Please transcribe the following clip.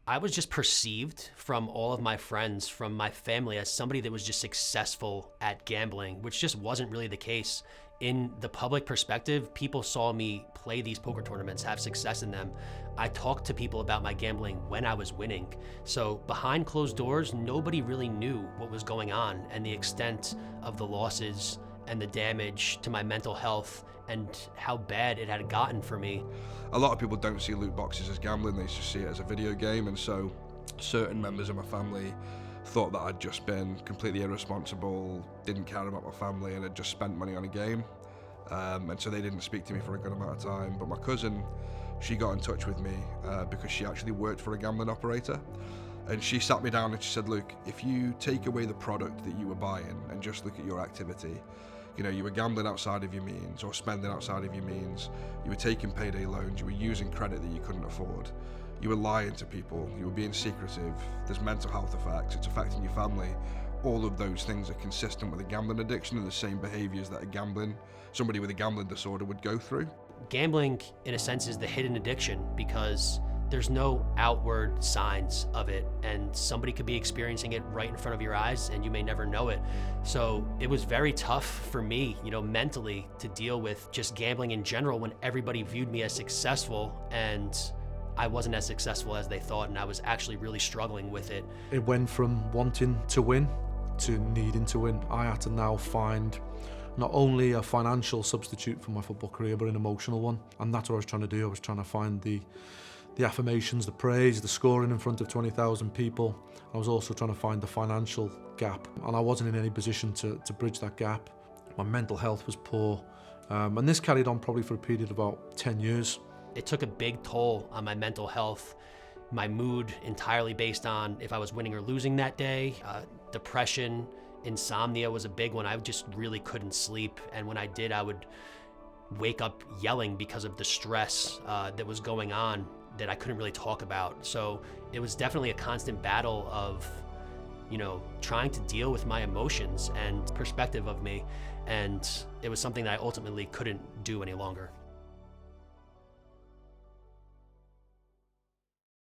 I was just perceived from all of my friends, from my family, as somebody that was just successful at gambling, which just wasn't really the case. In the public perspective, people saw me play these poker tournaments, have success in them. I talked to people about my gambling when I was winning. So behind closed doors, nobody really knew what was going on and the extent of the losses and the damage to my mental health and how bad it had gotten for me. A lot of people don't see loot boxes as gambling, they just see it as a video game, and so certain members of my family thought that I'd just been completely irresponsible, didn't care about my family, and had just spent money on a game. And so they didn't speak to me for a good amount of time. But my cousin, she got in touch with me because she actually worked for a gambling operator. And she sat me down and she said, look, if you take away the product that you were buying and just look at your activity, you know, you were gambling outside of your means or spending outside of your means, you were taking payday loans, you were using credit that you couldn't afford, you were lying to people, you were being secretive, there's mental health effects, it's affecting your family. All of those things are consistent with a gambling addiction and the same behaviors that somebody with a gambling disorder would go through. Gambling, in a sense, is the hidden addiction because there's no outward signs of it, and somebody could be experiencing it right in front of your eyes and you may never know it. So it was very tough for me, mentally, to deal with just gambling in general when everybody viewed me as successful and I wasn't as successful as they thought, and I was actually really struggling with it. It went from wanting to win to needing to win. I had to now find not only a financial substitute for my football career, but an emotional one. And that's what I was trying to do. I was trying to find the affirmations, the praise, the scoring in front of 20,000 people. I was also trying to find the financial gap, and I wasn't in any position to bridge that gap. My mental health was poor, and this carried on probably for a period of about 10 years. It took a big toll on my mental health, my mood entirely based on if I was winning or losing that day. Depression, insomnia was a big one. I just really couldn't sleep, and when I did, I would wake up yelling because of the stress that was going on that I couldn't really talk about. So it was definitely a constant battle of, trying to deal with my emotions and perspective of me. And it was something that I ultimately couldn't do any longer.